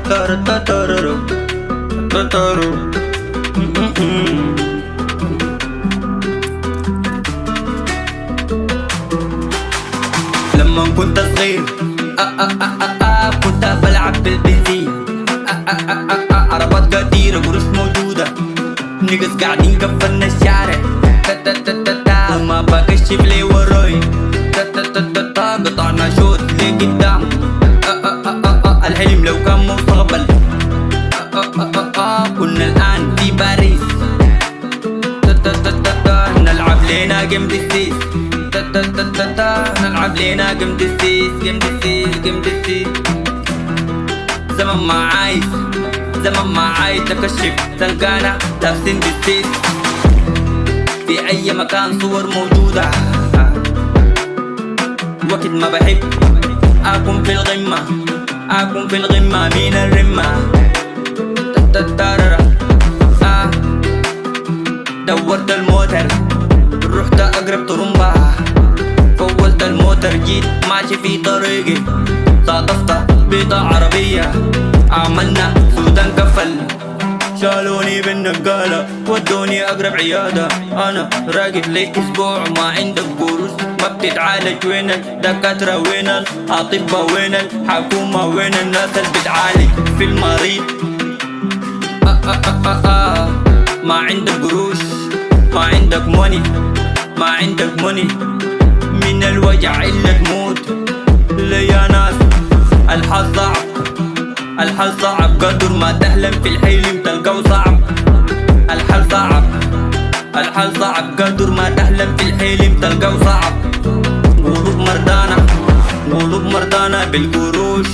لما كنت صغير كنت بلعب بالبنزين، عربات كتيرة قروش موجودة، نيجز قاعدين قفلنا الشارع، ما بكشف لي وراي، قطعنا شوط لقدام، الحلم لو كان مستقبل كنا الآن في باريس، نلعب لينا جيم ديسيس، نلعب لينا جيم ديسيس، جيم ديسيس، جيم ديسيس. زمن ما عايز تكشف تلقانا لابسين ديسيس، في أي مكان صور موجودة، وقت ما بحب أكون في الغمة، أكون في الغمة من الرمة، دورت الموتر رحت أقرب طرمبة، فولت الموتر جيت ماشي في طريقي، صادفت بيضة عربية، عملنا سودان كفل، شالوني بالنقالة ودوني أقرب عيادة، أنا راقد لي أسبوع ما عندك قروش، ما بتتعالج، وين الدكاترة، وين الأطباء، وين الحكومة، وين الناس اللي بتعالج في المريض؟ ما عندك قروش، ما عندك موني، ما عندك موني، من الوجع إلا تموت. ليه يا ناس الحال صعب، الحال صعب، قدر ما تحلم في الحلم تلقاه صعب، الحال صعب، الحال صعب، قدر ما تحلم في الحلم تلقاه صعب. قلوب مردانة، قلوب مردانة بالقروش.